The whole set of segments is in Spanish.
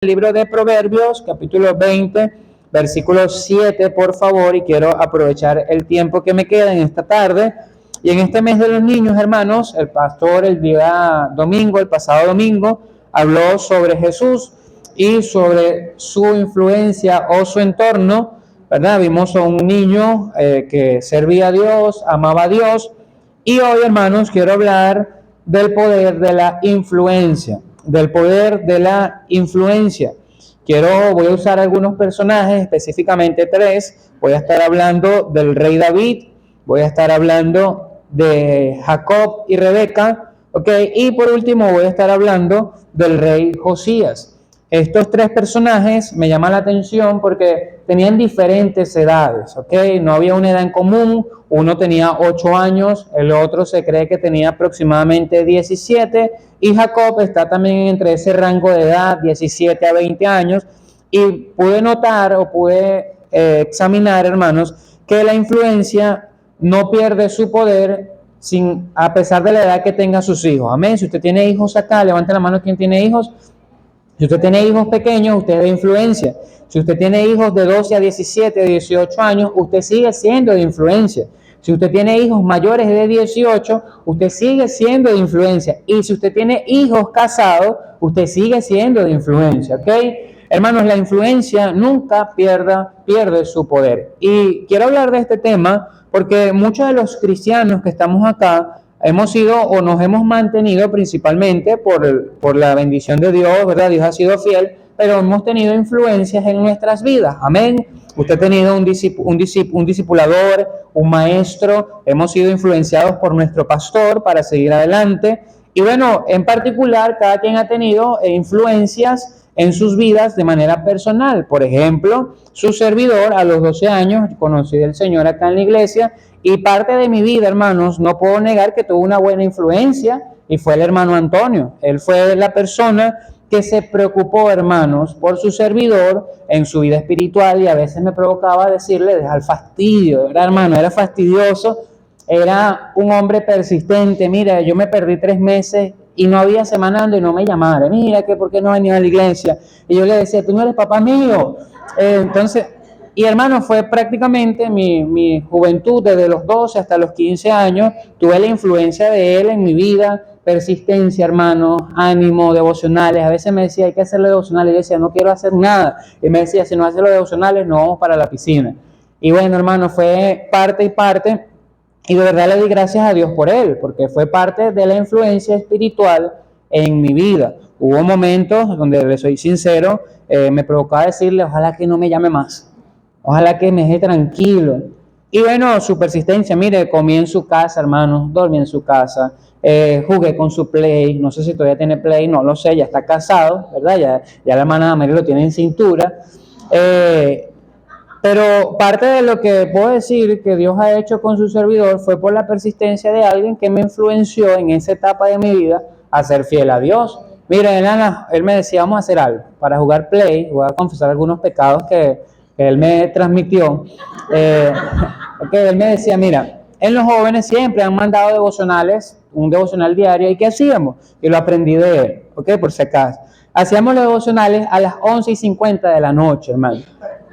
el libro de Proverbios, capítulo 20, versículo 7, por favor, y quiero aprovechar el tiempo que me queda en esta tarde. Y en este mes de los niños, hermanos, el pastor el día domingo, el pasado domingo, habló sobre Jesús y sobre su influencia o su entorno, ¿verdad? Vimos a un niño que servía a Dios, amaba a Dios, y hoy, hermanos, quiero hablar del poder de la influencia. Del poder de la influencia. Voy a usar algunos personajes, específicamente tres. Voy a estar hablando del rey David, voy a estar hablando de Jacob y Rebeca, ¿ok? Y por último voy a estar hablando del rey Josías. Estos tres personajes me llaman la atención porque tenían diferentes edades, ¿ok? No había una edad en común. Uno tenía 8 años, el otro se cree que tenía aproximadamente 17, y Jacob está también entre ese rango de edad, 17 a 20 años, y pude notar o pude examinar, hermanos, que la influencia no pierde su poder a pesar de la edad que tengan sus hijos. Amén. Si usted tiene hijos acá, levante la mano quien tiene hijos. Si usted tiene hijos pequeños, usted es de influencia. Si usted tiene hijos de 12 a 17, 18 años, usted sigue siendo de influencia. Si usted tiene hijos mayores de 18, usted sigue siendo de influencia. Y si usted tiene hijos casados, usted sigue siendo de influencia, ¿ok? Hermanos, la influencia nunca pierde su poder. Y quiero hablar de este tema porque muchos de los cristianos que estamos acá hemos sido o nos hemos mantenido principalmente por la bendición de Dios, ¿verdad? Dios ha sido fiel, pero hemos tenido influencias en nuestras vidas. Amén. Usted ha tenido un discipulador, un maestro, hemos sido influenciados por nuestro pastor para seguir adelante. Y bueno, en particular, cada quien ha tenido influencias en sus vidas de manera personal. Por ejemplo, su servidor a los 12 años, conocí al Señor acá en la iglesia, y parte de mi vida, hermanos, no puedo negar que tuvo una buena influencia, y fue el hermano Antonio. Él fue la persona que se preocupó, hermanos, por su servidor en su vida espiritual, y a veces me provocaba decirle, deja el fastidio, ¿verdad, hermano? Era fastidioso, era un hombre persistente. Mira, yo me perdí 3 meses y no había semana donde no me llamara. Mira, que por qué no venía a la iglesia. Y yo le decía, tú no eres papá mío. Y hermano, fue prácticamente mi juventud, desde los 12 hasta los 15 años, tuve la influencia de él en mi vida, persistencia, hermano, ánimo, devocionales. A veces me decía, hay que hacer los devocionales, y yo decía, no quiero hacer nada. Y me decía, si no haces los devocionales, no vamos para la piscina. Y bueno, hermano, fue parte y parte, y de verdad le di gracias a Dios por él, porque fue parte de la influencia espiritual en mi vida. Hubo momentos donde, le soy sincero, me provocaba decirle, ojalá que no me llame más. Ojalá que me deje tranquilo. Y bueno, su persistencia, mire, comí en su casa, hermanos, dormí en su casa, jugué con su Play, no sé si todavía tiene Play, no lo sé, ya está casado, ¿verdad? Ya la hermana María lo tiene en cintura. Pero parte de lo que puedo decir que Dios ha hecho con su servidor fue por la persistencia de alguien que me influenció en esa etapa de mi vida a ser fiel a Dios. Mira, él me decía, vamos a hacer algo para jugar Play, voy a confesar algunos pecados que él me transmitió. Él me decía, mira, en los jóvenes siempre han mandado devocionales, un devocional diario, ¿y qué hacíamos? Y lo aprendí de él, ¿ok? Por si acaso. Hacíamos los devocionales a las 11:50 de la noche, hermano.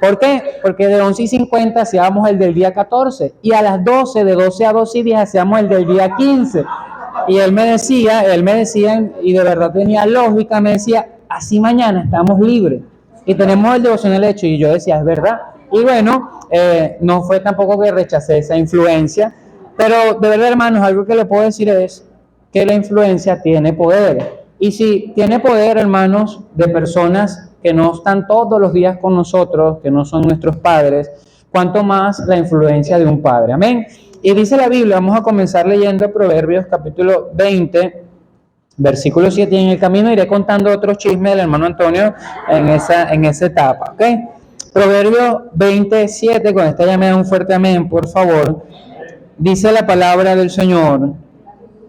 ¿Por qué? Porque de 11:50 hacíamos el del día 14, y a las 12, de 12 a 12:10 hacíamos el del día 15. Y él me decía, y de verdad tenía lógica, me decía, así mañana estamos libres y tenemos el devocional hecho. Y yo decía, es verdad. Y bueno, no fue tampoco que rechacé esa influencia, pero de verdad, hermanos, algo que le puedo decir es que la influencia tiene poder. Y si tiene poder, hermanos, de personas que no están todos los días con nosotros, que no son nuestros padres, cuanto más la influencia de un padre. Amén. Y dice la Biblia, vamos a comenzar leyendo Proverbios capítulo 20, versículo 7, y en el camino iré contando otros chismes del hermano Antonio en esa etapa, ¿ok? Proverbios 27, con esta ya me da un fuerte amén, por favor. Dice la palabra del Señor,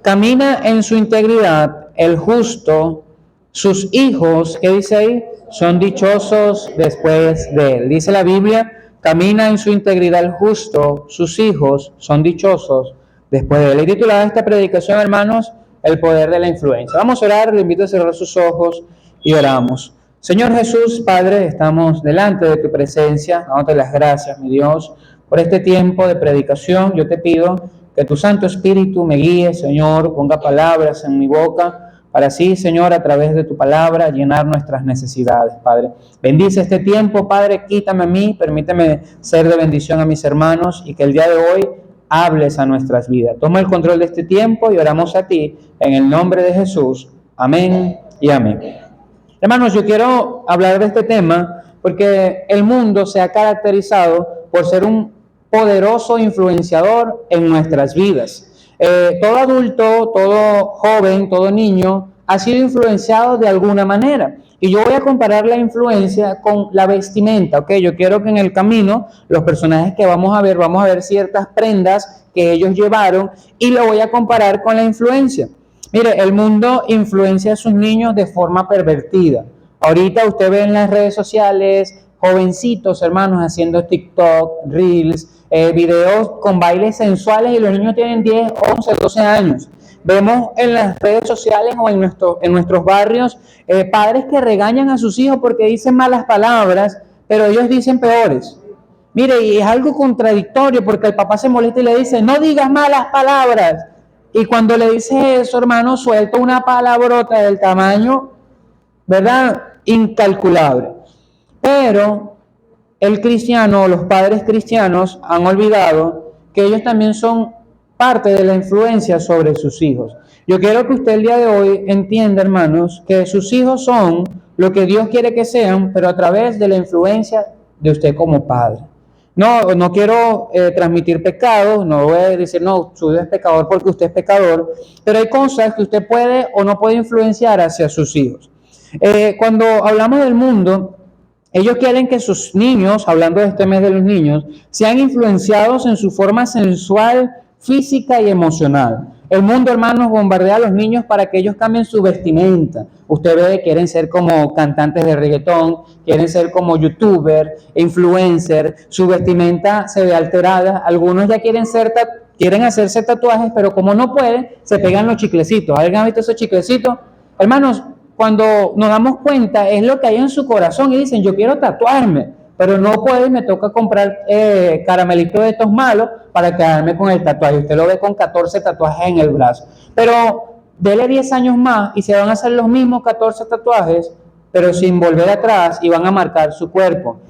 camina en su integridad el justo, sus hijos, ¿qué dice ahí? Son dichosos después de él. Dice la Biblia, camina en su integridad el justo, sus hijos son dichosos después de él. He titulado esta predicación, hermanos, el poder de la influencia. Vamos a orar, le invito a cerrar sus ojos y oramos. Señor Jesús, Padre, estamos delante de tu presencia, dándote las gracias, mi Dios, por este tiempo de predicación. Yo te pido que tu Santo Espíritu me guíe, Señor, ponga palabras en mi boca, para así, Señor, a través de tu palabra, llenar nuestras necesidades, Padre. Bendice este tiempo, Padre, quítame a mí, permíteme ser de bendición a mis hermanos y que el día de hoy hables a nuestras vidas. Toma el control de este tiempo y oramos a ti, en el nombre de Jesús. Amén y amén. Hermanos, yo quiero hablar de este tema porque el mundo se ha caracterizado por ser un poderoso influenciador en nuestras vidas. Todo adulto, todo joven, todo niño ha sido influenciado de alguna manera. Y yo voy a comparar la influencia con la vestimenta, ¿ok? Yo quiero que en el camino, los personajes que vamos a ver ciertas prendas que ellos llevaron y lo voy a comparar con la influencia. Mire, el mundo influencia a sus niños de forma pervertida. Ahorita usted ve en las redes sociales jovencitos, hermanos, haciendo TikTok, Reels, videos con bailes sensuales y los niños tienen 10, 11, 12 años. Vemos en las redes sociales o en nuestros barrios padres que regañan a sus hijos porque dicen malas palabras, pero ellos dicen peores. Mire, y es algo contradictorio porque el papá se molesta y le dice, no digas malas palabras. Y cuando le dice eso, hermano, suelta una palabrota del tamaño, ¿verdad? Incalculable. Pero el cristiano, los padres cristianos han olvidado que ellos también son parte de la influencia sobre sus hijos. Yo quiero que usted el día de hoy entienda, hermanos, que sus hijos son lo que Dios quiere que sean, pero a través de la influencia de usted como padre. No quiero transmitir pecados, no voy a decir, no, su hijo es pecador porque usted es pecador, pero hay cosas que usted puede o no puede influenciar hacia sus hijos. Cuando hablamos del mundo, ellos quieren que sus niños, hablando de este mes de los niños, sean influenciados en su forma sensual, física y emocional. El mundo, hermanos, bombardea a los niños para que ellos cambien su vestimenta. Usted ve, quieren ser como cantantes de reggaetón, quieren ser como youtuber, influencer, su vestimenta se ve alterada. Algunos ya quieren hacerse tatuajes, pero como no pueden, se pegan los chiclecitos. ¿Alguien ha visto esos chiclecitos? Hermanos, cuando nos damos cuenta es lo que hay en su corazón y dicen, yo quiero tatuarme, pero no puedo y me toca comprar caramelitos de estos malos para quedarme con el tatuaje. Usted lo ve con 14 tatuajes en el brazo. Pero dele 10 años más y se van a hacer los mismos 14 tatuajes, pero sin volver atrás y van a marcar su cuerpo.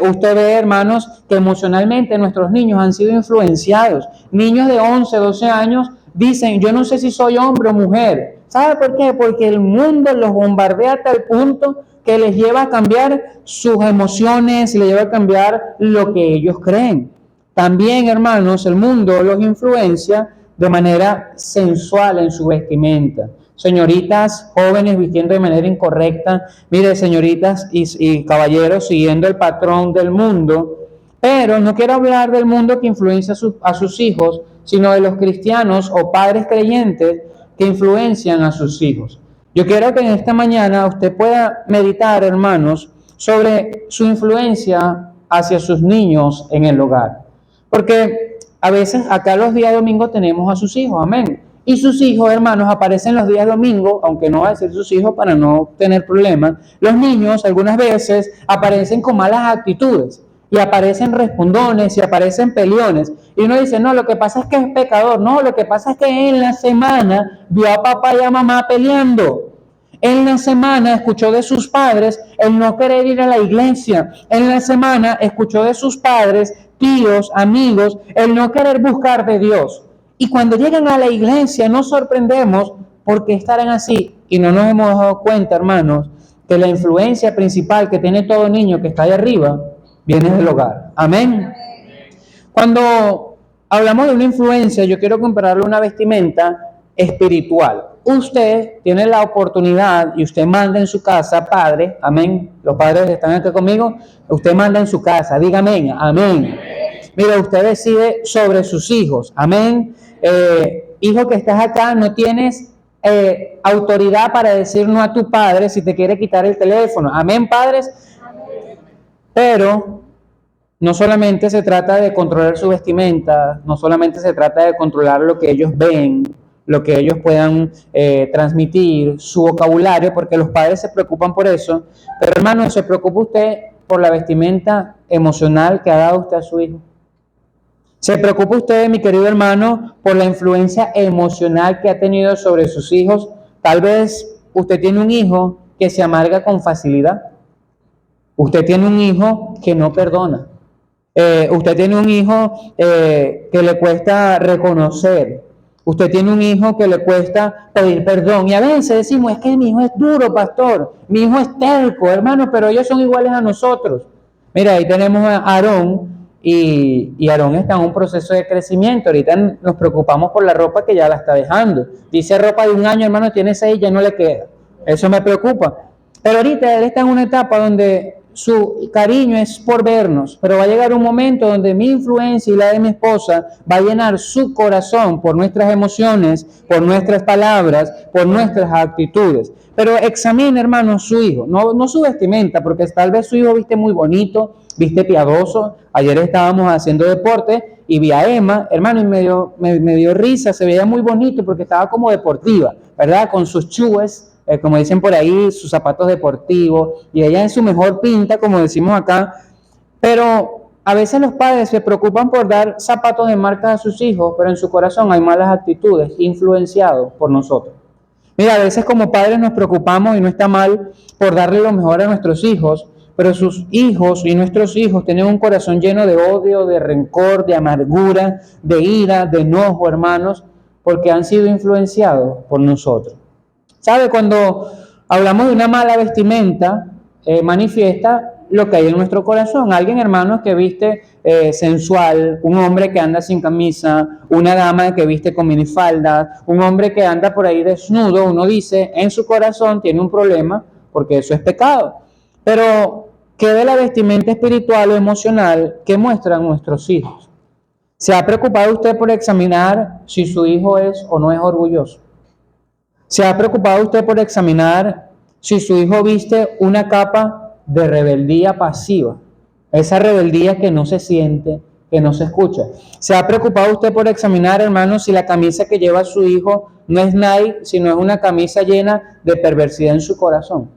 Usted ve, hermanos, que emocionalmente nuestros niños han sido influenciados. Niños de 11, 12 años dicen, yo no sé si soy hombre o mujer. ¿Sabe por qué? Porque el mundo los bombardea hasta el punto que les lleva a cambiar sus emociones y les lleva a cambiar lo que ellos creen. También, hermanos, el mundo los influencia de manera sensual en su vestimenta. Señoritas jóvenes vistiendo de manera incorrecta, mire, señoritas y caballeros siguiendo el patrón del mundo. Pero no quiero hablar del mundo que influencia a sus hijos, sino de los cristianos o padres creyentes que influencian a sus hijos. Yo quiero que en esta mañana usted pueda meditar, hermanos, sobre su influencia hacia sus niños en el hogar. Porque a veces acá los días domingos tenemos a sus hijos, amén. Y sus hijos, hermanos, aparecen los días domingos, aunque no va a decir sus hijos para no tener problemas. Los niños algunas veces aparecen con malas actitudes. Y aparecen respondones y aparecen peleones. Y uno dice, no, lo que pasa es que es pecador. No, lo que pasa es que en la semana vio a papá y a mamá peleando. En la semana escuchó de sus padres el no querer ir a la iglesia. En la semana escuchó de sus padres, tíos, amigos, el no querer buscar de Dios. Y cuando llegan a la iglesia nos sorprendemos porque estarán así. Y no nos hemos dado cuenta, hermanos, que la influencia principal que tiene todo niño que está ahí arriba viene del hogar. Amén. Cuando hablamos de una influencia, yo quiero compararle a una vestimenta espiritual. Usted tiene la oportunidad y usted manda en su casa, padre, amén. Los padres están aquí conmigo, usted manda en su casa, dígame, amén. Mira, usted decide sobre sus hijos, amén. Hijo que estás acá, no tienes autoridad para decir no a tu padre si te quiere quitar el teléfono, amén, padres. Pero no solamente se trata de controlar su vestimenta, no solamente se trata de controlar lo que ellos ven, lo que ellos puedan transmitir, su vocabulario, porque los padres se preocupan por eso. Pero hermano, ¿se preocupa usted por la vestimenta emocional que ha dado usted a su hijo? ¿Se preocupa usted, mi querido hermano, por la influencia emocional que ha tenido sobre sus hijos? Tal vez usted tiene un hijo que se amarga con facilidad. Usted tiene un hijo que no perdona. Usted tiene un hijo que le cuesta reconocer. Usted tiene un hijo que le cuesta pedir perdón. Y a veces decimos, es que mi hijo es duro, pastor. Mi hijo es terco, hermano, pero ellos son iguales a nosotros. Mira, ahí tenemos a Aarón. Y Aarón está en un proceso de crecimiento. Ahorita nos preocupamos por la ropa que ya la está dejando. Dice ropa de un año, hermano, tiene 6, ya no le queda. Eso me preocupa. Pero ahorita él está en una etapa donde su cariño es por vernos, pero va a llegar un momento donde mi influencia y la de mi esposa va a llenar su corazón por nuestras emociones, por nuestras palabras, por nuestras actitudes. Pero examine, hermano, su hijo, no su vestimenta, porque tal vez su hijo viste muy bonito, viste piadoso. Ayer estábamos haciendo deporte y vi a Emma, hermano, y me dio risa, se veía muy bonito porque estaba como deportiva, ¿verdad? Con sus shoes, como dicen por ahí, sus zapatos deportivos, y ella en su mejor pinta, como decimos acá. Pero a veces los padres se preocupan por dar zapatos de marca a sus hijos, pero en su corazón hay malas actitudes, influenciados por nosotros. Mira, a veces como padres nos preocupamos, y no está mal, por darle lo mejor a nuestros hijos, pero sus hijos y nuestros hijos tienen un corazón lleno de odio, de rencor, de amargura, de ira, de enojo, hermanos, porque han sido influenciados por nosotros. ¿Sabe? Cuando hablamos de una mala vestimenta, manifiesta lo que hay en nuestro corazón. Alguien, hermanos, que viste sensual, un hombre que anda sin camisa, una dama que viste con minifalda, un hombre que anda por ahí desnudo, uno dice, en su corazón tiene un problema, porque eso es pecado. Pero, ¿qué de la vestimenta espiritual o emocional que muestran nuestros hijos? ¿Se ha preocupado usted por examinar si su hijo es o no es orgulloso? ¿Se ha preocupado usted por examinar si su hijo viste una capa de rebeldía pasiva? Esa rebeldía que no se siente, que no se escucha. ¿Se ha preocupado usted por examinar, hermano, si la camisa que lleva su hijo no es Nike, sino es una camisa llena de perversidad en su corazón?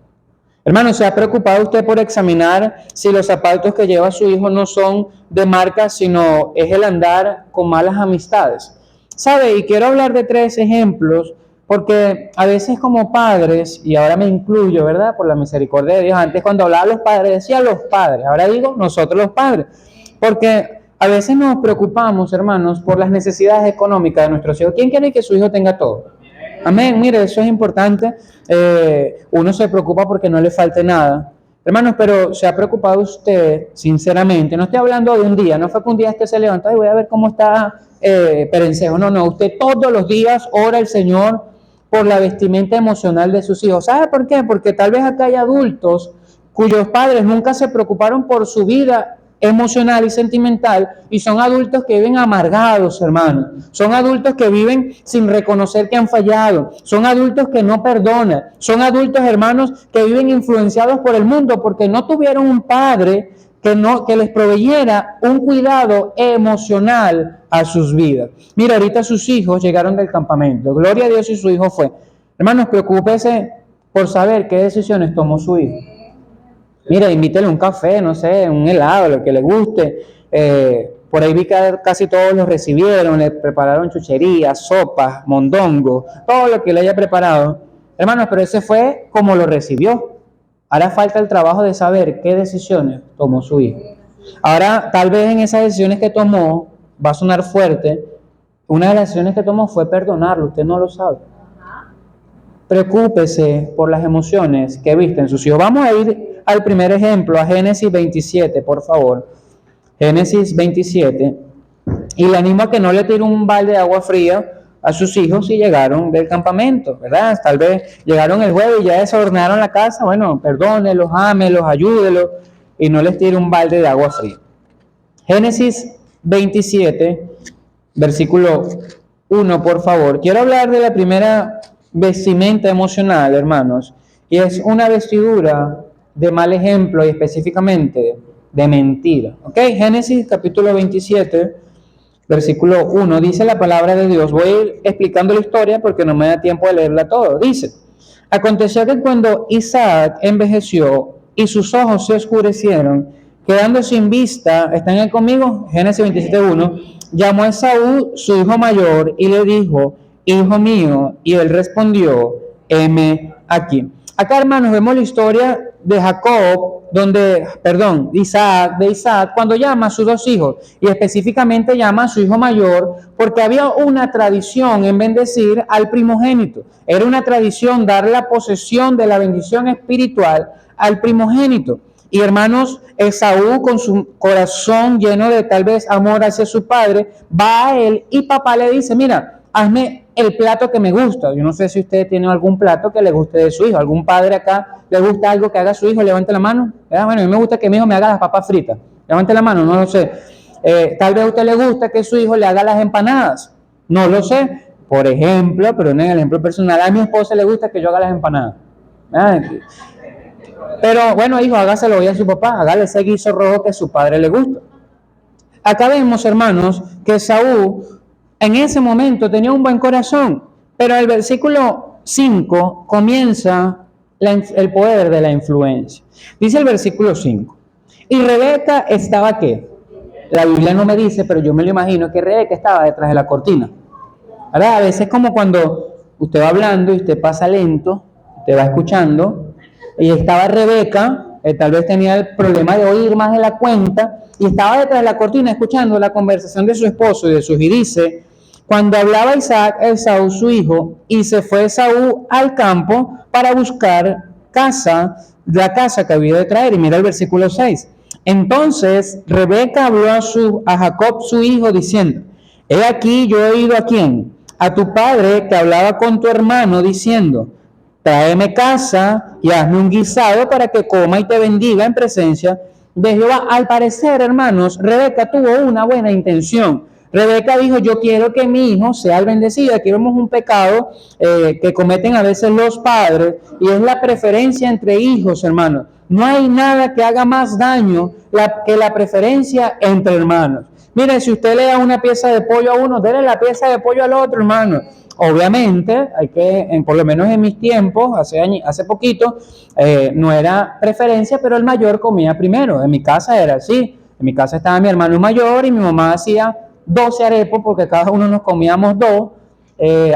Hermano, ¿se ha preocupado usted por examinar si los zapatos que lleva su hijo no son de marca, sino es el andar con malas amistades? ¿Sabe? Y quiero hablar de 3 ejemplos, porque a veces como padres, y ahora me incluyo, ¿verdad? Por la misericordia de Dios. Antes cuando hablaba los padres, decía los padres. Ahora digo nosotros los padres. Porque a veces nos preocupamos, hermanos, por las necesidades económicas de nuestros hijos. ¿Quién quiere que su hijo tenga todo? Amén. Mire, eso es importante. Uno se preocupa porque no le falte nada. Hermanos, pero ¿se ha preocupado usted, sinceramente? No estoy hablando de un día. No fue que un día usted se levantó y voy a ver cómo está Perencejo. No. Usted todos los días ora al Señor por la vestimenta emocional de sus hijos. ¿Sabe por qué? Porque tal vez acá hay adultos cuyos padres nunca se preocuparon por su vida emocional y sentimental, y son adultos que viven amargados, hermanos. Son adultos que viven sin reconocer que han fallado. Son adultos que no perdonan. Son adultos, hermanos, que viven influenciados por el mundo porque no tuvieron un padre que les proveyera un cuidado emocional a sus vidas. Mira, ahorita sus hijos llegaron del campamento. Gloria a Dios si su hijo fue. Hermanos, preocúpese por saber qué decisiones tomó su hijo. Mira, invítele un café, no sé, un helado, lo que le guste. Por ahí vi que casi todos los recibieron, le prepararon chucherías, sopas, mondongo, todo lo que le haya preparado. Hermanos, pero ese fue como lo recibió. Ahora falta el trabajo de saber qué decisiones tomó su hijo. Ahora, tal vez en esas decisiones que tomó, va a sonar fuerte, una de las decisiones que tomó fue perdonarlo, usted no lo sabe. Preocúpese por las emociones que viste en sus hijos. Vamos a ir al primer ejemplo, a Génesis 27, por favor. Génesis 27. Y le animo a que no le tire un balde de agua fría a sus hijos si llegaron del campamento, ¿verdad? Tal vez llegaron el jueves y ya desordenaron la casa. Bueno, perdónelos, ámelos, ayúdelos y no les tire un balde de agua fría. Génesis 27, versículo 1, por favor. Quiero hablar de la primera vestimenta emocional, hermanos, y es una vestidura de mal ejemplo y específicamente de mentira. ¿Ok? Génesis capítulo 27, Versículo 1, dice la palabra de Dios. Voy a ir explicando la historia porque no me da tiempo de leerla todo. Dice, aconteció que cuando Isaac envejeció y sus ojos se oscurecieron, quedando sin vista, ¿están ahí conmigo? Génesis 27:1, llamó a Esaú, su hijo mayor, y le dijo, hijo mío, y él respondió, heme aquí. Acá, hermanos, vemos la historia de Jacob, de Isaac, cuando llama a sus dos hijos, y específicamente llama a su hijo mayor, porque había una tradición en bendecir al primogénito. Era una tradición dar la posesión de la bendición espiritual al primogénito. Y hermanos, Esaú, con su corazón lleno de tal vez amor hacia su padre, va a él y papá le dice, mira, hazme el plato que me gusta. Yo no sé si usted tiene algún plato que le guste de su hijo. ¿Algún padre acá le gusta algo que haga su hijo? Levante la mano. Bueno, a mí me gusta que mi hijo me haga las papas fritas. Levante la mano, no lo sé. Tal vez a usted le gusta que su hijo le haga las empanadas. No lo sé. Por ejemplo, pero no en el ejemplo personal, a mi esposa le gusta que yo haga las empanadas. Pero bueno, hijo, hágaselo hoy a su papá, hágale ese guiso rojo que a su padre le gusta. Acá vemos, hermanos, que Saúl en ese momento tenía un buen corazón, pero el versículo 5 comienza el poder de la influencia. Dice el versículo 5, y Rebeca estaba ¿qué? La Biblia no me dice, pero yo me lo imagino que Rebeca estaba detrás de la cortina. Ahora, a veces como cuando usted va hablando y usted pasa lento, usted va escuchando, y estaba Rebeca, tal vez tenía el problema de oír más de la cuenta, y estaba detrás de la cortina escuchando la conversación de su esposo y de sus, y dice, cuando hablaba Isaac, Esaú su hijo, y se fue Esaú al campo para buscar la casa que había de traer, y mira el versículo 6. Entonces Rebeca habló a Jacob su hijo diciendo, he aquí yo he oído a quién, a tu padre que hablaba con tu hermano diciendo, tráeme casa y hazme un guisado para que coma y te bendiga en presencia de Jehová. Al parecer, hermanos, Rebeca tuvo una buena intención. Rebeca dijo, yo quiero que mi hijo sea el bendecido. Aquí vemos un pecado que cometen a veces los padres, y es la preferencia entre hijos, hermanos. No hay nada que haga más daño que la preferencia entre hermanos. Mire, si usted le da una pieza de pollo a uno, déle la pieza de pollo al otro, hermano. Obviamente, por lo menos en mis tiempos, hace poquito, no era preferencia, pero el mayor comía primero. En mi casa era así. En mi casa estaba mi hermano mayor y mi mamá hacía 12 arepos porque cada uno nos comíamos dos,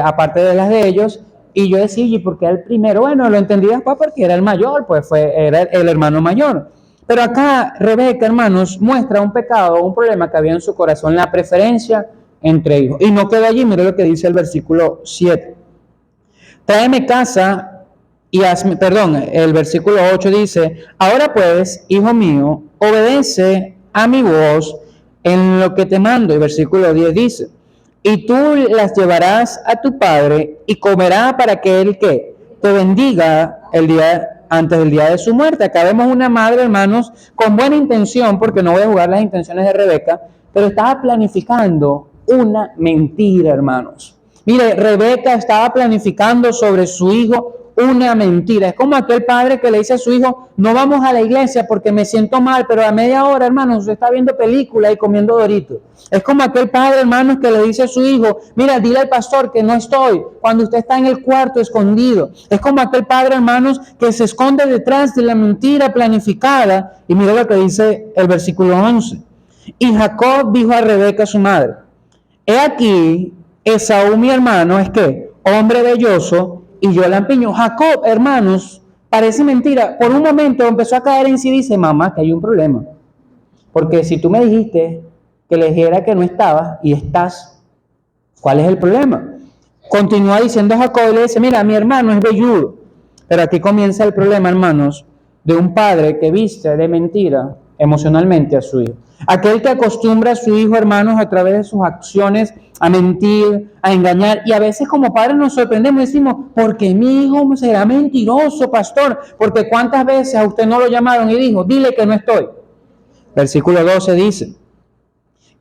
aparte de las de ellos. Y yo decía, ¿y por qué el primero? Bueno, lo entendí después porque era el mayor, pues era el hermano mayor. Pero acá Rebeca, hermanos, muestra un pecado, un problema que había en su corazón, la preferencia entre hijos. Y no queda allí, mire lo que dice el versículo 7. Tráeme casa y hazme, el versículo 8 dice, ahora pues, hijo mío, obedece a mi voz en lo que te mando. Y versículo 10 dice, y tú las llevarás a tu padre y comerá para que él ¿qué? Te bendiga antes del día de su muerte. Acá vemos una madre, hermanos, con buena intención, porque no voy a jugar las intenciones de Rebeca, pero estaba planificando una mentira, hermanos. Mire, Rebeca estaba planificando sobre su hijo una mentira. Es como aquel padre que le dice a su hijo, no vamos a la iglesia porque me siento mal, pero a media hora, hermanos, usted está viendo película y comiendo Doritos. Es como aquel padre, hermanos, que le dice a su hijo, mira, dile al pastor que no estoy, cuando usted está en el cuarto escondido. Es como aquel padre, hermanos, que se esconde detrás de la mentira planificada. Y mira lo que dice el versículo 11. Y Jacob dijo a Rebeca, su madre, he aquí, Esaú mi hermano es que hombre velloso y yo lampiño. Jacob, hermanos, parece mentira. Por un momento empezó a caer en sí y dice, mamá, que hay un problema. Porque si tú me dijiste que le dijera que no estabas y estás, ¿cuál es el problema? Continúa diciendo Jacob y le dice, mira, mi hermano es velludo. Pero aquí comienza el problema, hermanos, de un padre que viste de mentira emocionalmente a su hijo. Aquel que acostumbra a su hijo, hermanos, a través de sus acciones, a mentir, a engañar. Y a veces como padres nos sorprendemos y decimos, ¿por qué mi hijo será mentiroso, pastor? Porque cuántas veces a usted no lo llamaron y dijo, dile que no estoy. Versículo 12 dice,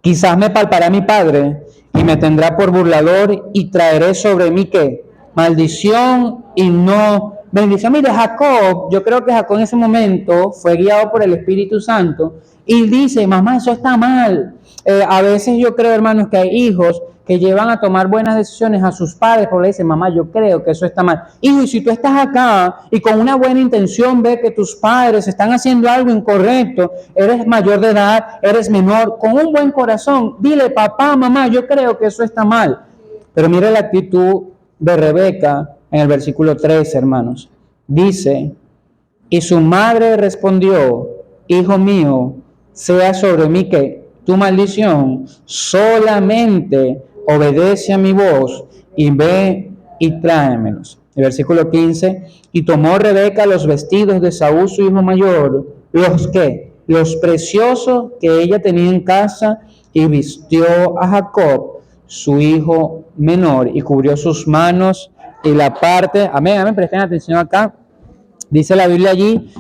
quizás me palpará mi padre y me tendrá por burlador y traeré sobre mí ¿qué? Maldición y no bendición. Mire, Jacob, yo creo que Jacob en ese momento fue guiado por el Espíritu Santo y dice, mamá, eso está mal. A veces yo creo, hermanos, que hay hijos que llevan a tomar buenas decisiones a sus padres porque le dicen, mamá, yo creo que eso está mal. Hijo, y si tú estás acá y con una buena intención ves que tus padres están haciendo algo incorrecto, eres mayor de edad, eres menor, con un buen corazón, dile, papá, mamá, yo creo que eso está mal. Pero mire la actitud de Rebeca en el versículo 13, hermanos. Dice, y su madre respondió, hijo mío, sea sobre mí que tu maldición, solamente obedece a mi voz y ve y tráemelos. El versículo 15, y tomó Rebeca los vestidos de Saúl, su hijo mayor, los preciosos que ella tenía en casa, y vistió a Jacob, su hijo menor, y cubrió sus manos y la parte, amén, presten atención acá, dice la Biblia allí,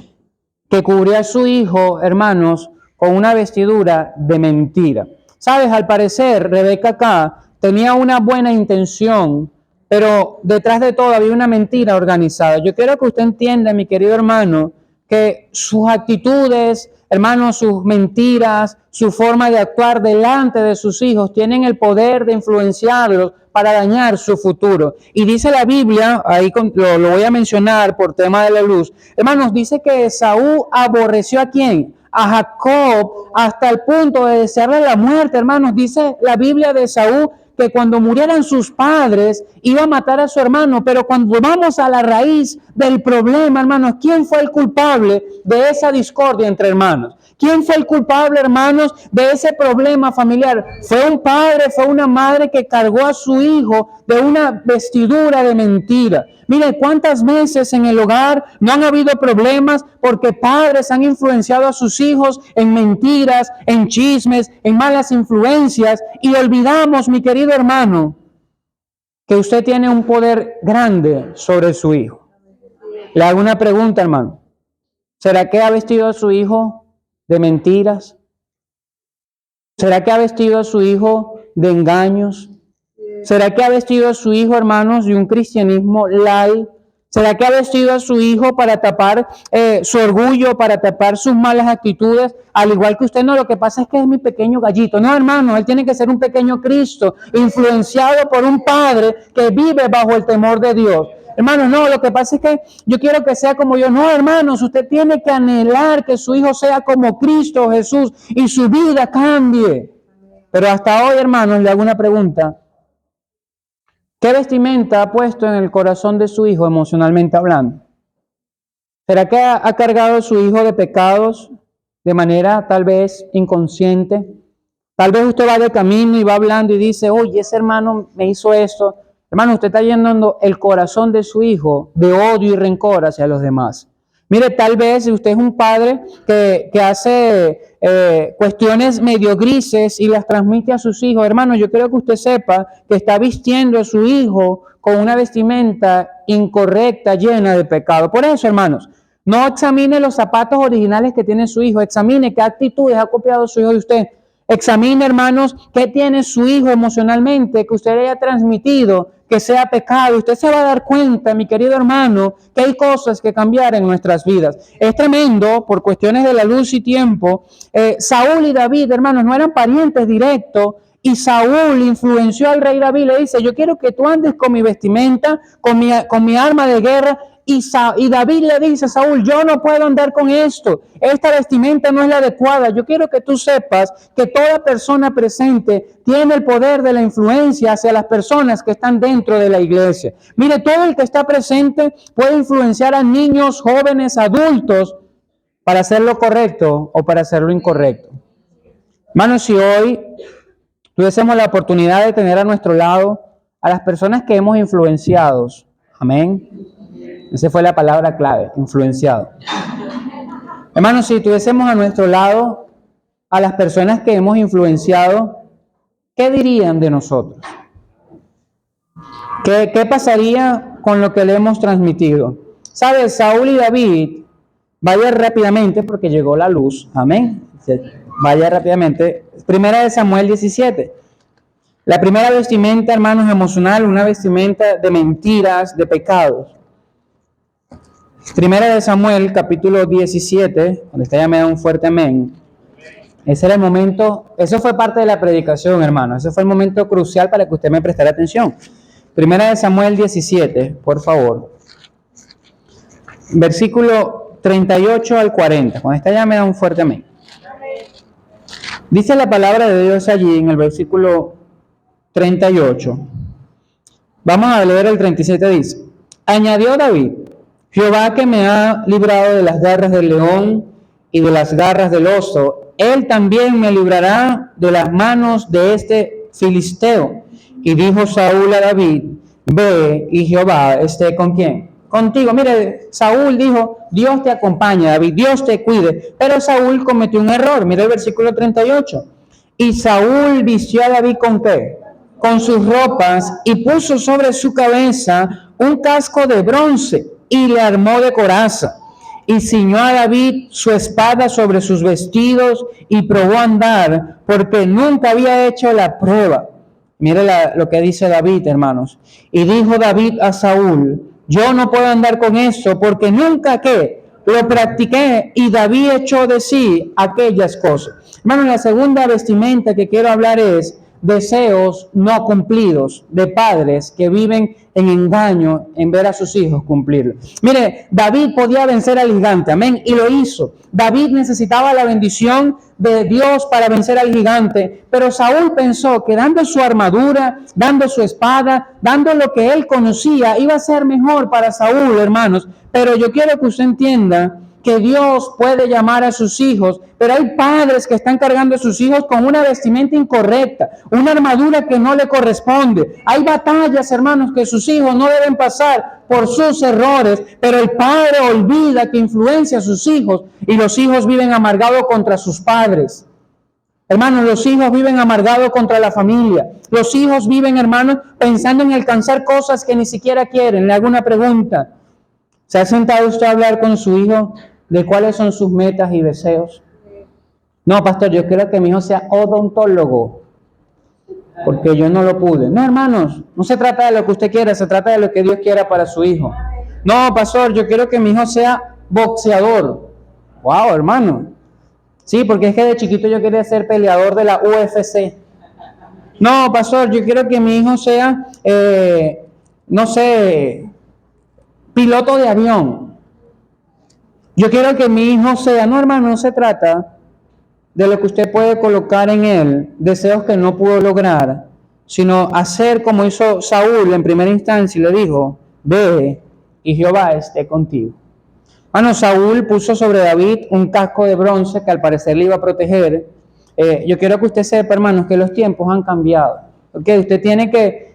que cubría a su hijo, hermanos, con una vestidura de mentira. Sabes, al parecer, Rebeca acá tenía una buena intención, pero detrás de todo había una mentira organizada. Yo quiero que usted entienda, mi querido hermano, que sus actitudes, hermanos, sus mentiras, su forma de actuar delante de sus hijos tienen el poder de influenciarlos para dañar su futuro. Y dice la Biblia, ahí lo voy a mencionar por tema de la luz, hermanos, dice que Esaú aborreció ¿a quién? A Jacob hasta el punto de desearle la muerte, hermanos. Dice la Biblia de Esaú que cuando murieran sus padres iba a matar a su hermano, pero cuando vamos a la raíz del problema, hermanos, ¿quién fue el culpable de esa discordia entre hermanos? ¿Quién fue el culpable, hermanos, de ese problema familiar? Fue un padre, fue una madre que cargó a su hijo de una vestidura de mentira. Mire, ¿cuántas veces en el hogar no han habido problemas porque padres han influenciado a sus hijos en mentiras, en chismes, en malas influencias? Y olvidamos, mi querido hermano, que usted tiene un poder grande sobre su hijo. Le hago una pregunta, hermano. ¿Será que ha vestido a su hijo de mentiras? ¿Será que ha vestido a su hijo de engaños? ¿Será que ha vestido a su hijo, hermanos, de un cristianismo light? ¿Será que ha vestido a su hijo para tapar su orgullo, para tapar sus malas actitudes? Al igual que usted, no, lo que pasa es que es mi pequeño gallito. No, hermano, él tiene que ser un pequeño Cristo, influenciado por un padre que vive bajo el temor de Dios. Hermano, no, lo que pasa es que yo quiero que sea como yo. No, hermanos, usted tiene que anhelar que su hijo sea como Cristo Jesús y su vida cambie. Pero hasta hoy, hermanos, le hago una pregunta. ¿Qué vestimenta ha puesto en el corazón de su hijo emocionalmente hablando? ¿Será que ha cargado a su hijo de pecados de manera tal vez inconsciente? Tal vez usted va de camino y va hablando y dice, oye, ese hermano me hizo esto. Hermano, usted está llenando el corazón de su hijo de odio y rencor hacia los demás. Mire, tal vez si usted es un padre que hace cuestiones medio grises y las transmite a sus hijos, hermano, yo quiero que usted sepa que está vistiendo a su hijo con una vestimenta incorrecta, llena de pecado. Por eso, hermanos, no examine los zapatos originales que tiene su hijo, examine qué actitudes ha copiado su hijo de usted. Examine, hermanos, qué tiene su hijo emocionalmente que usted haya transmitido que sea pecado. Usted se va a dar cuenta, mi querido hermano, que hay cosas que cambiar en nuestras vidas. Es tremendo, por cuestiones de la luz y tiempo, Saúl y David, hermanos, no eran parientes directos, y Saúl influenció al rey David, le dice, yo quiero que tú andes con mi vestimenta, con mi arma de guerra. Y David le dice a Saúl, yo no puedo andar con esto, esta vestimenta no es la adecuada. Yo quiero que tú sepas que toda persona presente tiene el poder de la influencia hacia las personas que están dentro de la iglesia. Mire, todo el que está presente puede influenciar a niños, jóvenes, adultos para hacer lo correcto o para hacer lo incorrecto. Hermanos, si hoy tuviésemos la oportunidad de tener a nuestro lado a las personas que hemos influenciado, amén. Esa fue la palabra clave, influenciado. Hermanos, si tuviésemos a nuestro lado a las personas que hemos influenciado, ¿qué dirían de nosotros? ¿Qué pasaría con lo que le hemos transmitido? ¿Sabes? Saúl y David, vaya rápidamente porque llegó la luz, amén. Vaya rápidamente. Primera de Samuel 17. La primera vestimenta, hermanos, emocional, una vestimenta de mentiras, de pecados. Primera de Samuel, capítulo 17, donde está ya me da un fuerte amén. Ese era el momento, eso fue parte de la predicación, hermano. Ese fue el momento crucial para que usted me prestara atención. Primera de Samuel 17, por favor. Versículo 38 al 40. Cuando está ya me da un fuerte amén. Dice la palabra de Dios allí en el versículo 38. Vamos a leer el 37, dice: Añadió David: Jehová, que me ha librado de las garras del león y de las garras del oso, él también me librará de las manos de este filisteo. Y dijo Saúl a David: Ve, y Jehová esté con quién. Contigo. Mire, Saúl dijo: Dios te acompaña, David, Dios te cuide. Pero Saúl cometió un error. Mire el versículo 38. Y Saúl vistió a David ¿con qué? Con sus ropas, y puso sobre su cabeza un casco de bronce, y le armó de coraza. Y ciñó a David su espada sobre sus vestidos, y probó a andar, porque nunca había hecho la prueba. Mire lo que dice David, hermanos. Y dijo David a Saúl: yo no puedo andar con eso, porque nunca lo practiqué. Y David echó de sí aquellas cosas. Hermanos, la segunda vestimenta que quiero hablar es deseos no cumplidos de padres que viven en engaño en ver a sus hijos cumplirlo. Mire, David podía vencer al gigante, amén, y lo hizo. David necesitaba la bendición de Dios para vencer al gigante, pero Saúl pensó que dando su armadura, dando su espada, dando lo que él conocía, iba a ser mejor para Saúl, hermanos. Pero yo quiero que usted entienda que Dios puede llamar a sus hijos, pero hay padres que están cargando a sus hijos con una vestimenta incorrecta, una armadura que no le corresponde. Hay batallas, hermanos, que sus hijos no deben pasar por sus errores, pero el padre olvida que influencia a sus hijos, y los hijos viven amargados contra sus padres. Hermanos, los hijos viven amargados contra la familia. Los hijos viven, hermanos, pensando en alcanzar cosas que ni siquiera quieren. Le hago una pregunta: ¿se ha sentado usted a hablar con su hijo de cuáles son sus metas y deseos? No, pastor, yo quiero que mi hijo sea odontólogo, porque yo no lo pude. No, hermanos, no se trata de lo que usted quiera, se trata de lo que Dios quiera para su hijo. No, pastor, yo quiero que mi hijo sea boxeador. Wow, hermano. Sí, porque es que de chiquito yo quería ser peleador de la UFC. No, pastor, yo quiero que mi hijo sea, no sé, piloto de avión. Yo quiero que mi hijo sea, no, hermano, no se trata de lo que usted puede colocar en él, deseos que no pudo lograr, sino hacer como hizo Saúl en primera instancia y le dijo: ve, y Jehová esté contigo. Bueno, Saúl puso sobre David un casco de bronce que al parecer le iba a proteger. Yo quiero que usted sepa, hermanos, que los tiempos han cambiado. ¿Okay? Usted tiene que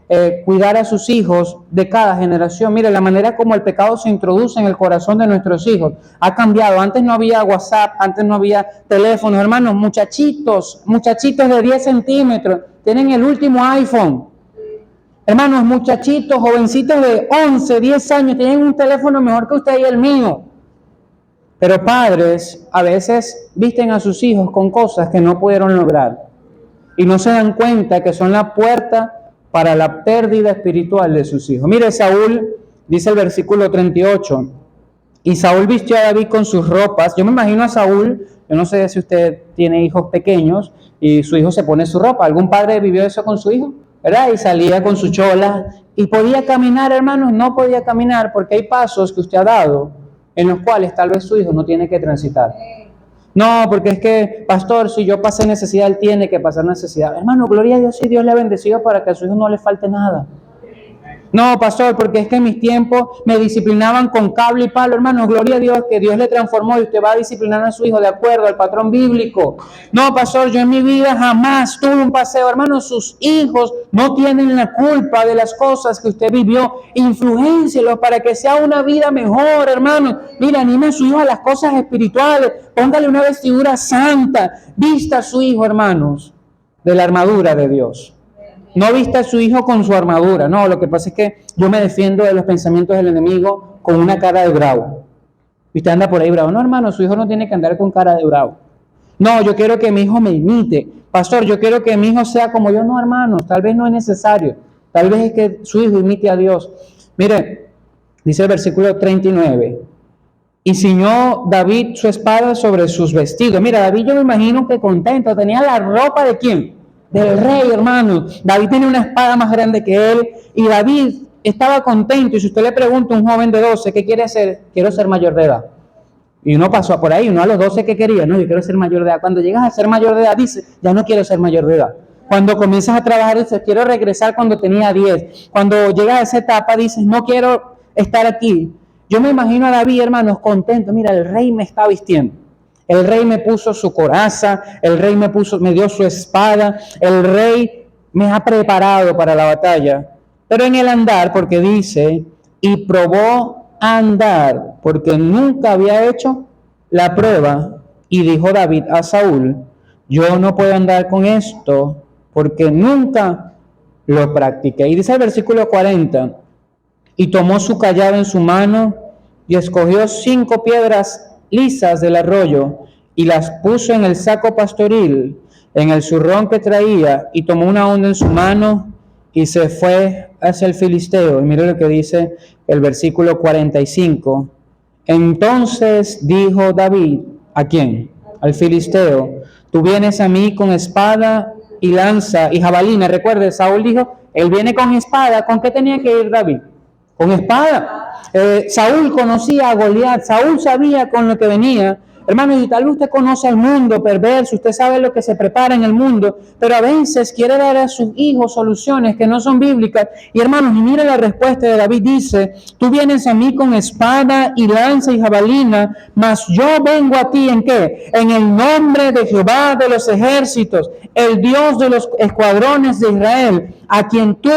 cuidar a sus hijos de cada generación. Mire, la manera como el pecado se introduce en el corazón de nuestros hijos ha cambiado. Antes no había WhatsApp, antes no había teléfonos. Hermanos, muchachitos de 10 centímetros tienen el último iPhone. Hermanos, muchachitos, jovencitos de 11, 10 años tienen un teléfono mejor que usted y el mío. Pero padres a veces visten a sus hijos con cosas que no pudieron lograr y no se dan cuenta que son la puerta para la pérdida espiritual de sus hijos. Mire, Saúl, dice el versículo 38, y Saúl vistió a David con sus ropas. Yo me imagino a Saúl, yo no sé si usted tiene hijos pequeños y su hijo se pone su ropa. ¿Algún padre vivió eso con su hijo? ¿Verdad? Y salía con su chola y podía caminar, hermanos. No podía caminar porque hay pasos que usted ha dado en los cuales tal vez su hijo no tiene que transitar. No, porque es que, pastor, si yo pasé necesidad, él tiene que pasar necesidad. Hermano, gloria a Dios si Dios le ha bendecido para que a su hijo no le falte nada. No, pastor, porque es que en mis tiempos me disciplinaban con cable y palo. Hermano, gloria a Dios que Dios le transformó y usted va a disciplinar a su hijo de acuerdo al patrón bíblico. No, pastor, yo en mi vida jamás tuve un paseo. Hermano, sus hijos no tienen la culpa de las cosas que usted vivió. Influéncielos para que sea una vida mejor, hermano. Mira, anime a su hijo a las cosas espirituales. Póngale una vestidura santa. Vista a su hijo, hermanos, de la armadura de Dios. No vista a su hijo con su armadura. No, lo que pasa es que yo me defiendo de los pensamientos del enemigo con una cara de bravo. Y usted anda por ahí bravo. No, hermano, su hijo no tiene que andar con cara de bravo. No, yo quiero que mi hijo me imite. Pastor, yo quiero que mi hijo sea como yo. No, hermanos, tal vez no es necesario. Tal vez es que su hijo imite a Dios. Mire, dice el versículo 39. y ciñó David su espada sobre sus vestidos. Mira, David yo me imagino que contento, tenía la ropa ¿de quién? Del rey, hermano. David tenía una espada más grande que él y David estaba contento. Y si usted le pregunta a un joven de 12, ¿qué quiere hacer? Quiero ser mayor de edad. Y uno pasó por ahí, uno a los 12 que quería, no, yo quiero ser mayor de edad. Cuando llegas a ser mayor de edad, dices, ya no quiero ser mayor de edad. Cuando comienzas a trabajar, dices, quiero regresar cuando tenía 10. Cuando llegas a esa etapa, dices, no quiero estar aquí. Yo me imagino a David, hermanos, contento. Mira, el rey me está vistiendo. El rey me puso su coraza, el rey me dio su espada, el rey me ha preparado para la batalla. Pero en el andar, porque dice, y probó a andar, porque nunca había hecho la prueba, y dijo David a Saúl, yo no puedo andar con esto, porque nunca lo practiqué. Y dice el versículo 40, y tomó su callado en su mano, y escogió 5 piedras lisas del arroyo, y las puso en el saco pastoril, en el zurrón que traía, y tomó una onda en su mano, y se fue hacia el filisteo. Y mire lo que dice el versículo 45. Entonces dijo David, ¿a quién? Al filisteo, tú vienes a mí con espada y lanza y jabalina. Recuerde, Saúl dijo, él viene con espada. ¿Con qué tenía que ir David? Con espada. Saúl conocía a Goliat, Saúl sabía con lo que venía. Hermano, y tal vez usted conoce al mundo perverso, usted sabe lo que se prepara en el mundo, pero a veces quiere dar a sus hijos soluciones que no son bíblicas. Y hermanos, y mire la respuesta de David, dice, tú vienes a mí con espada y lanza y jabalina, mas yo vengo a ti ¿en qué? En el nombre de Jehová de los ejércitos, el Dios de los escuadrones de Israel, a quien tú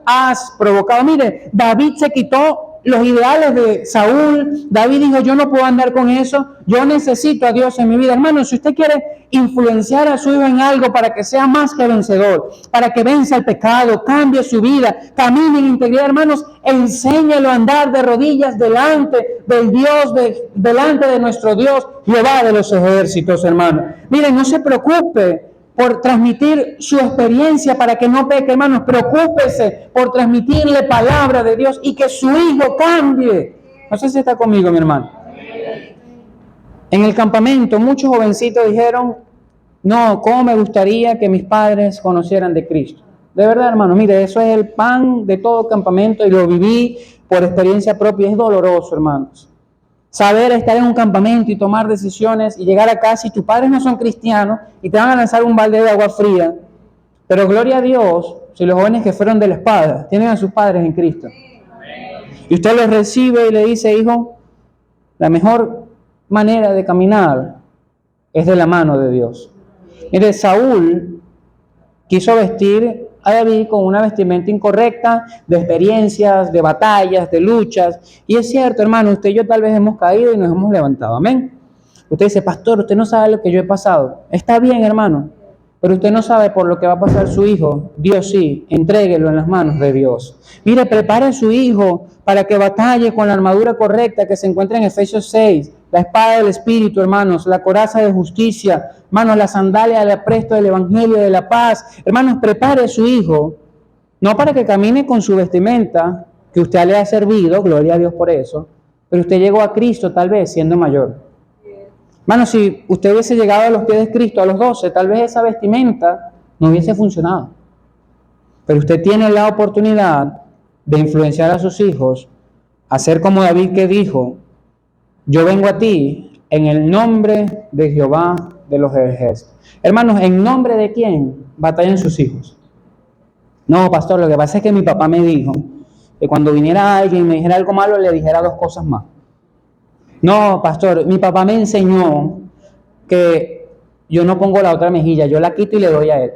has provocado. Mire, David se quitó los ideales de Saúl. David dijo, yo no puedo andar con eso, yo necesito a Dios en mi vida. Hermano, si usted quiere influenciar a su hijo en algo para que sea más que vencedor, para que venza el pecado, cambie su vida, camine en integridad, hermanos, enséñelo a andar de rodillas delante del Dios, delante de nuestro Dios, Jehová de los ejércitos, hermano. Miren, no se preocupe por transmitir su experiencia para que no peque, hermanos. Preocúpese por transmitirle palabra de Dios y que su hijo cambie. No sé si está conmigo, mi hermano. En el campamento, muchos jovencitos dijeron, no, ¿cómo me gustaría que mis padres conocieran de Cristo? De verdad, hermano, mire, eso es el pan de todo campamento y lo viví por experiencia propia. Es doloroso, hermanos. Saber estar en un campamento y tomar decisiones y llegar a casa y tus padres no son cristianos y te van a lanzar un balde de agua fría. Pero gloria a Dios, si los jóvenes que fueron de la espada tienen a sus padres en Cristo. Y usted los recibe y le dice, hijo, la mejor manera de caminar es de la mano de Dios. Mire, Saúl quiso vestir a David con una vestimenta incorrecta, de experiencias, de batallas, de luchas. Y es cierto, hermano, usted y yo tal vez hemos caído y nos hemos levantado. Amén. Usted dice, pastor, usted no sabe lo que yo he pasado. Está bien, hermano, pero usted no sabe por lo que va a pasar su hijo. Dios sí, entréguelo en las manos de Dios. Mire, prepare a su hijo para que batalle con la armadura correcta que se encuentra en Efesios 6. La espada del Espíritu, hermanos, la coraza de justicia, hermanos, la sandalia del apresto del Evangelio de la paz. Hermanos, prepare a su hijo, no para que camine con su vestimenta, que usted le ha servido, gloria a Dios por eso, pero usted llegó a Cristo tal vez siendo mayor. Hermanos, si usted hubiese llegado a los pies de Cristo a los 12, tal vez esa vestimenta no hubiese funcionado. Pero usted tiene la oportunidad de influenciar a sus hijos, a ser como David que dijo, yo vengo a ti en el nombre de Jehová de los ejércitos. Hermanos, ¿en nombre de quién batallan sus hijos? No, pastor, lo que pasa es que mi papá me dijo que cuando viniera alguien y me dijera algo malo, le dijera 2 cosas más. No, pastor, mi papá me enseñó que yo no pongo la otra mejilla, yo la quito y le doy a él.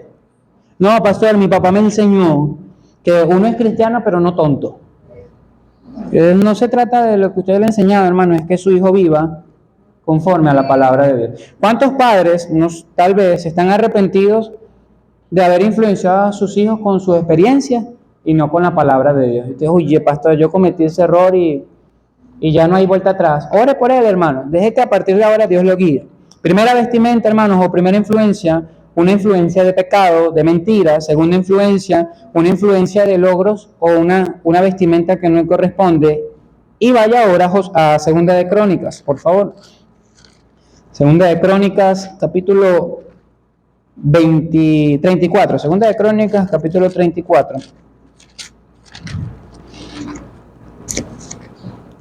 No, pastor, mi papá me enseñó que uno es cristiano pero no tonto. No se trata de lo que usted le ha enseñado, hermano, es que su hijo viva conforme a la palabra de Dios. ¿Cuántos padres tal vez están arrepentidos de haber influenciado a sus hijos con sus experiencias y no con la palabra de Dios? Y usted, oye, pastor, yo cometí ese error y ya no hay vuelta atrás. Ore por él, hermano. Deje que a partir de ahora Dios lo guíe. Primera vestimenta, hermanos, o primera influencia, una influencia de pecado, de mentira. Segunda influencia, una influencia de logros o una vestimenta que no corresponde. Y vaya ahora a Segunda de Crónicas, por favor. Segunda de Crónicas, capítulo 34. Segunda de Crónicas, capítulo 34.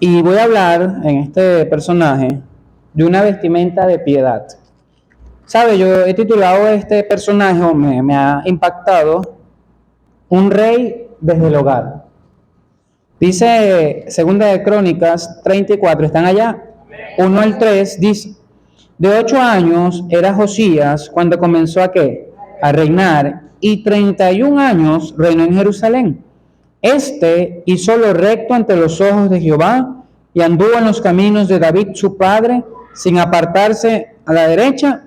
Y voy a hablar en este personaje de una vestimenta de piedad. ¿Sabe? Yo he titulado este personaje, o me ha impactado, un rey desde el hogar. Dice Segunda de Crónicas 34, ¿están allá? 1 al 3, dice: de 8 años era Josías cuando comenzó a ¿qué? A reinar, y 31 años reinó en Jerusalén. Este hizo lo recto ante los ojos de Jehová y anduvo en los caminos de David su padre, sin apartarse a la derecha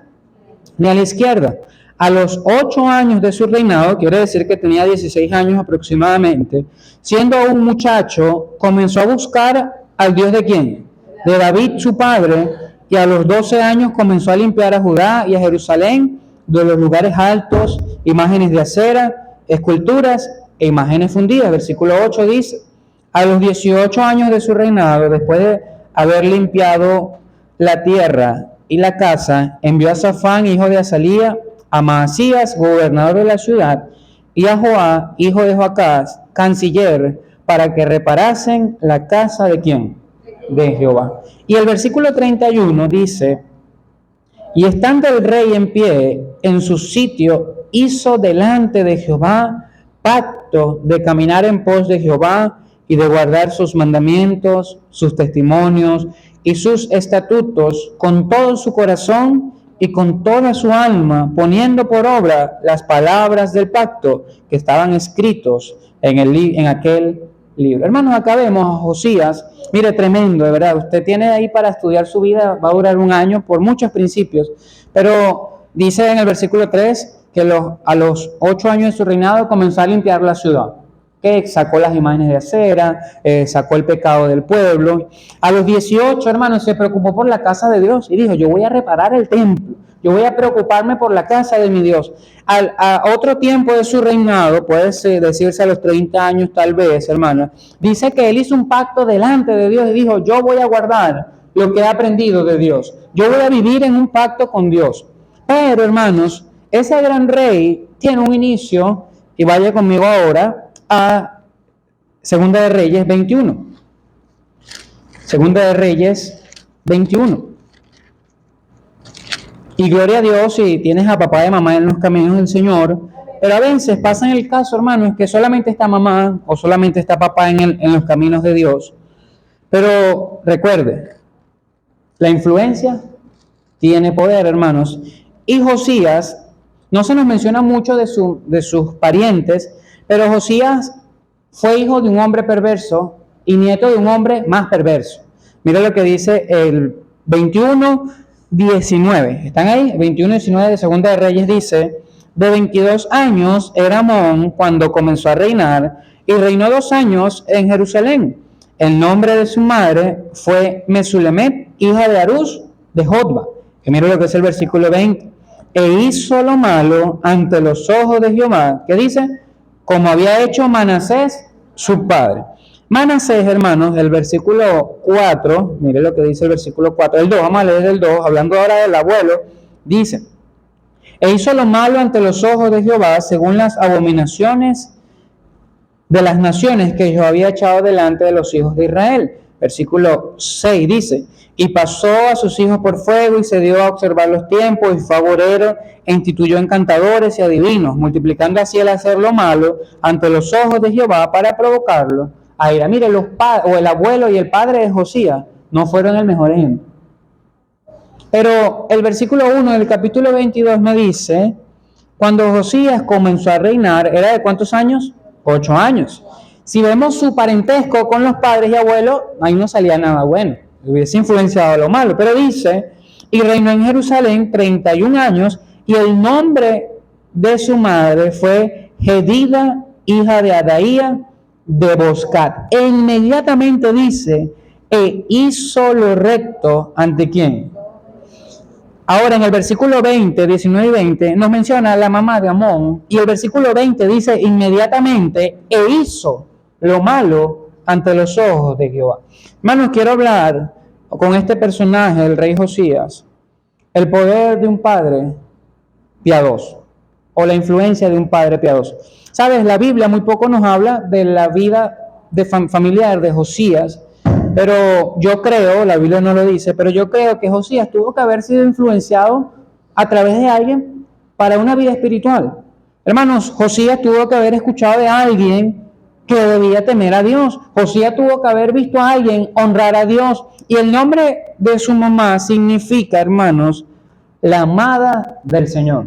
ni a la izquierda. A los 8 años de su reinado, quiere decir que tenía 16 años aproximadamente, siendo un muchacho, comenzó a buscar al Dios de quién, de David su padre, y a los 12 años comenzó a limpiar a Judá y a Jerusalén de los lugares altos, imágenes de acera, esculturas e imágenes fundidas. Versículo 8 dice: a los 18 años de su reinado, después de haber limpiado la tierra y la casa, envió a Safán, hijo de Azalía, a Maasías, gobernador de la ciudad, y a Joá, hijo de Joacás, canciller, para que reparasen la casa de ¿quién? De Jehová. Y el versículo 31 dice: y estando el rey en pie en su sitio, hizo delante de Jehová pacto de caminar en pos de Jehová y de guardar sus mandamientos, sus testimonios y sus estatutos con todo su corazón y con toda su alma, poniendo por obra las palabras del pacto que estaban escritos en aquel libro. Hermanos, acá vemos a Josías. Mire, tremendo, de verdad. Usted tiene ahí para estudiar su vida, va a durar un año por muchos principios. Pero dice en el versículo 3 que a los 8 años de su reinado comenzó a limpiar la ciudad. Que sacó las imágenes de acera, sacó el pecado del pueblo. A los 18, hermanos, se preocupó por la casa de Dios y dijo: yo voy a reparar el templo, yo voy a preocuparme por la casa de mi Dios. A otro tiempo de su reinado, puede decirse a los 30 años tal vez, hermanos, dice que él hizo un pacto delante de Dios y dijo: yo voy a guardar lo que he aprendido de Dios, yo voy a vivir en un pacto con Dios. Pero, hermanos, ese gran rey tiene un inicio, y vaya conmigo ahora a Segunda de Reyes 21. Segunda de Reyes 21. Y gloria a Dios si tienes a papá y mamá en los caminos del Señor, pero a veces pasa en el caso, hermanos, que solamente está mamá o solamente está papá en los caminos de Dios. Pero recuerde, la influencia tiene poder, hermanos. Y Josías, no se nos menciona mucho de sus parientes, pero Josías fue hijo de un hombre perverso y nieto de un hombre más perverso. Mira lo que dice el 21:19. ¿Están ahí? 21:19 de Segunda de Reyes dice: de 22 años era Amón cuando comenzó a reinar, y reinó 2 años en Jerusalén. El nombre de su madre fue Mesulemet, hija de Harús de Jotba. Que mira lo que es el versículo 20. E hizo lo malo ante los ojos de Jehová. ¿Qué dice? Como había hecho Manasés, su padre. Manasés, hermanos, el versículo 4, mire lo que dice el versículo 4, el 2, vamos a leer el 2, hablando ahora del abuelo, dice: e hizo lo malo ante los ojos de Jehová, según las abominaciones de las naciones que Jehová había echado delante de los hijos de Israel. Versículo 6 dice: y pasó a sus hijos por fuego, y se dio a observar los tiempos, y fue agorero, e instituyó encantadores y adivinos, multiplicando así el hacer lo malo ante los ojos de Jehová para provocarlo a ira. Mire, el abuelo y el padre de Josías no fueron el mejor ejemplo. Pero el versículo 1 del capítulo 22 me dice: cuando Josías comenzó a reinar, ¿era de cuántos años? 8 años. Si vemos su parentesco con los padres y abuelos, ahí no salía nada bueno, hubiese influenciado lo malo. Pero dice: y reinó en Jerusalén 31 años, y el nombre de su madre fue Jedida, hija de Adaía de Boscat. E inmediatamente dice: e hizo lo recto ante quién. Ahora en el versículo 20, 19 y 20 nos menciona la mamá de Amón, y el versículo 20 dice: inmediatamente, e hizo lo malo ante los ojos de Jehová. Hermanos, quiero hablar con este personaje, el rey Josías, el poder de un padre piadoso o la influencia de un padre piadoso. Sabes, la Biblia muy poco nos habla de la vida familiar de Josías, pero yo creo, la Biblia no lo dice, pero yo creo que Josías tuvo que haber sido influenciado a través de alguien para una vida espiritual. Hermanos, Josías tuvo que haber escuchado de alguien que debía temer a Dios. Josías tuvo que haber visto a alguien honrar a Dios. Y el nombre de su mamá significa, hermanos, la amada del Señor.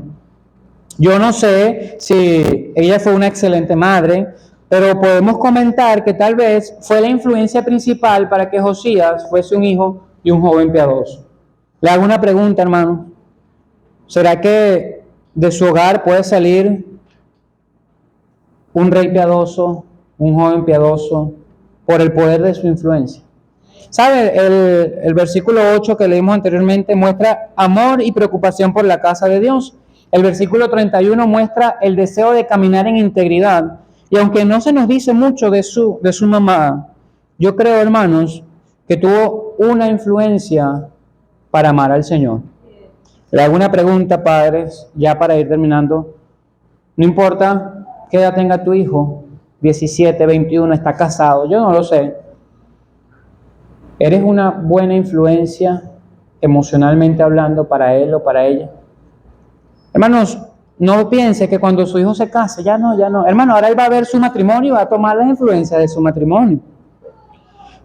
Yo no sé si ella fue una excelente madre, pero podemos comentar que tal vez fue la influencia principal para que Josías fuese un hijo de un joven piadoso. Le hago una pregunta, hermano. ¿Será que de su hogar puede salir un rey piadoso, un joven piadoso, por el poder de su influencia? ¿Sabe? El versículo 8 que leímos anteriormente muestra amor y preocupación por la casa de Dios. El versículo 31 muestra el deseo de caminar en integridad. Y aunque no se nos dice mucho de su mamá, yo creo, hermanos, que tuvo una influencia para amar al Señor. Le hago una pregunta, padres, ya para ir terminando. No importa qué edad tenga tu hijo, 17, 21, está casado, yo no lo sé. ¿Eres una buena influencia emocionalmente hablando para él o para ella? Hermanos, no piense que cuando su hijo se case, ya no. Hermano, ahora él va a ver su matrimonio y va a tomar las influencias de su matrimonio.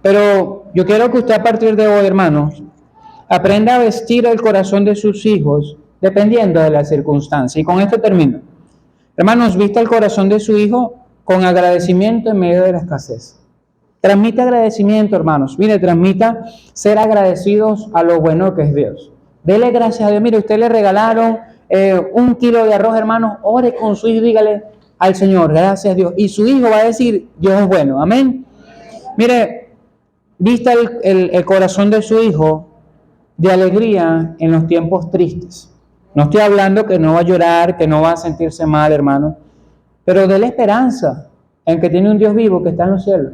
Pero yo quiero que usted a partir de hoy, hermanos, aprenda a vestir el corazón de sus hijos dependiendo de la circunstancia. Y con esto termino. Hermanos, vista el corazón de su hijo con agradecimiento en medio de la escasez. Transmite agradecimiento, hermanos. Mire, transmita ser agradecidos a lo bueno que es Dios. Dele gracias a Dios. Mire, usted le regalaron 1 kilo de arroz, hermanos. Ore con su hijo y dígale al Señor, gracias a Dios. Y su hijo va a decir, Dios es bueno. Amén. Mire, vista el corazón de su hijo de alegría en los tiempos tristes. No estoy hablando que no va a llorar, que no va a sentirse mal, hermano, pero déle esperanza en que tiene un Dios vivo que está en los cielos.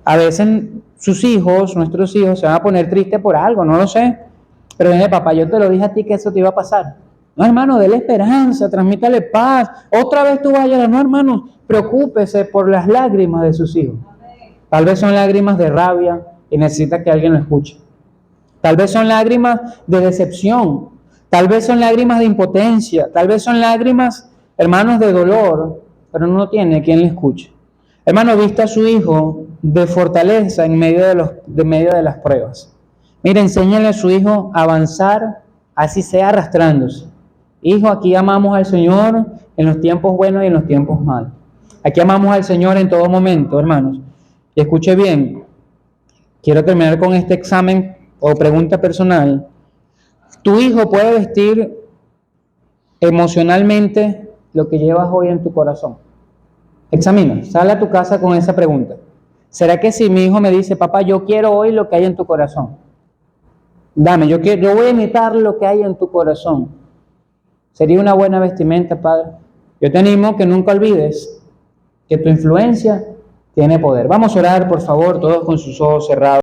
A veces sus hijos, nuestros hijos, se van a poner tristes por algo, no lo sé, pero dile, papá, yo te lo dije a ti que eso te iba a pasar. No, hermano, déle esperanza, transmítale paz. Otra vez tú vas a llorar. No, hermano, preocúpese por las lágrimas de sus hijos. Tal vez son lágrimas de rabia y necesita que alguien lo escuche. Tal vez son lágrimas de decepción, tal vez son lágrimas de impotencia, tal vez son lágrimas, hermanos, de dolor, pero no tiene quien le escuche. Hermano, vista a su hijo de fortaleza en medio de las pruebas. Mire, enséñale a su hijo a avanzar, así sea arrastrándose. Hijo, aquí amamos al Señor en los tiempos buenos y en los tiempos malos. Aquí amamos al Señor en todo momento, hermanos. Y escuche bien, quiero terminar con este examen o pregunta personal. ¿Tu hijo puede vestir emocionalmente lo que llevas hoy en tu corazón? Examina, sale a tu casa con esa pregunta. ¿Será que si mi hijo me dice, papá, yo quiero hoy lo que hay en tu corazón? Dame, yo voy a imitar lo que hay en tu corazón. ¿Sería una buena vestimenta, padre? Yo te animo que nunca olvides que tu influencia tiene poder. Vamos a orar, por favor, todos con sus ojos cerrados.